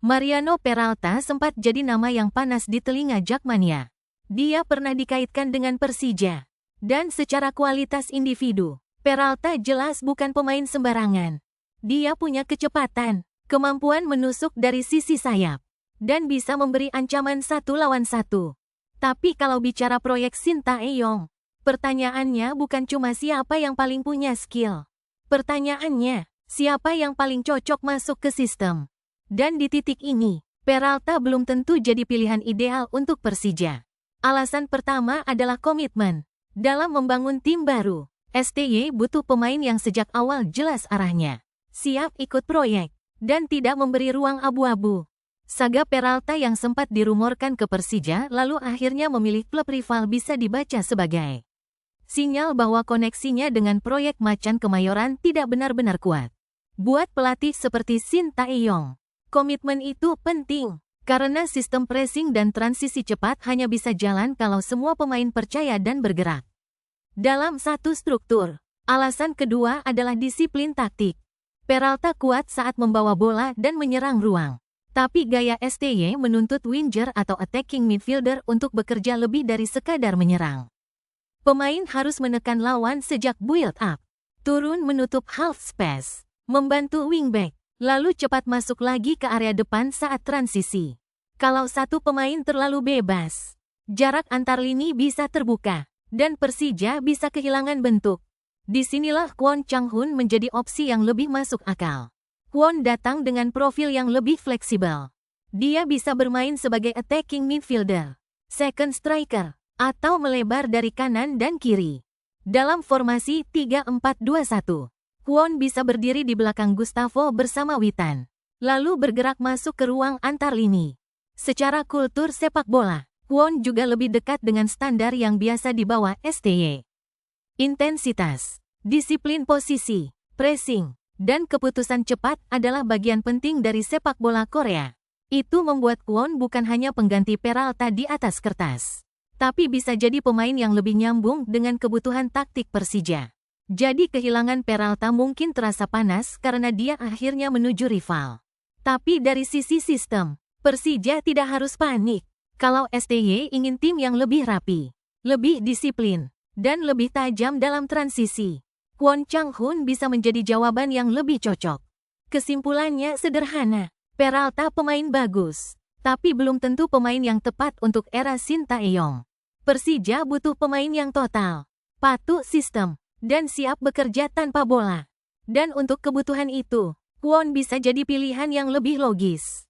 Mariano Peralta sempat jadi nama yang panas di telinga Jakmania. Dia pernah dikaitkan dengan Persija. Dan secara kualitas individu, Peralta jelas bukan pemain sembarangan. Dia punya kecepatan, kemampuan menusuk dari sisi sayap, dan bisa memberi ancaman 1 lawan 1. Tapi kalau bicara proyek Sintayong, pertanyaannya bukan cuma siapa yang paling punya skill. Pertanyaannya, siapa yang paling cocok masuk ke sistem. Dan di titik ini, Peralta belum tentu jadi pilihan ideal untuk Persija. Alasan pertama adalah komitmen. Dalam membangun tim baru, STY butuh pemain yang sejak awal jelas arahnya, siap ikut proyek, dan tidak memberi ruang abu-abu. Saga Peralta yang sempat dirumorkan ke Persija lalu akhirnya memilih klub rival bisa dibaca sebagai sinyal bahwa koneksinya dengan proyek Macan Kemayoran tidak benar-benar kuat. Buat pelatih seperti Sintayong, komitmen itu penting, karena sistem pressing dan transisi cepat hanya bisa jalan kalau semua pemain percaya dan bergerak dalam satu struktur. Alasan kedua adalah disiplin taktik. Peralta kuat saat membawa bola dan menyerang ruang. Tapi gaya STY menuntut winger atau attacking midfielder untuk bekerja lebih dari sekadar menyerang. Pemain harus menekan lawan sejak build up, turun menutup half space, membantu wingback, lalu cepat masuk lagi ke area depan saat transisi. Kalau satu pemain terlalu bebas, jarak antar lini bisa terbuka, dan Persija bisa kehilangan bentuk. Disinilah Kwon Chang-hun menjadi opsi yang lebih masuk akal. Kwon datang dengan profil yang lebih fleksibel. Dia bisa bermain sebagai attacking midfielder, second striker, atau melebar dari kanan dan kiri. Dalam formasi 3-4-2-1, Kwon bisa berdiri di belakang Gustavo bersama Witan, lalu bergerak masuk ke ruang antar lini. Secara kultur sepak bola, Kwon juga lebih dekat dengan standar yang biasa dibawa STY. Intensitas, disiplin posisi, pressing, dan keputusan cepat adalah bagian penting dari sepak bola Korea. Itu membuat Kwon bukan hanya pengganti Peralta di atas kertas, tapi bisa jadi pemain yang lebih nyambung dengan kebutuhan taktik Persija. Jadi kehilangan Peralta mungkin terasa panas karena dia akhirnya menuju rival. Tapi dari sisi sistem, Persija tidak harus panik. Kalau STY ingin tim yang lebih rapi, lebih disiplin, dan lebih tajam dalam transisi, Kwon Chang-hun bisa menjadi jawaban yang lebih cocok. Kesimpulannya sederhana, Peralta pemain bagus, tapi belum tentu pemain yang tepat untuk era Sintayong. Persija butuh pemain yang total, patuh sistem, dan siap bekerja tanpa bola. Dan untuk kebutuhan itu, Kwon bisa jadi pilihan yang lebih logis.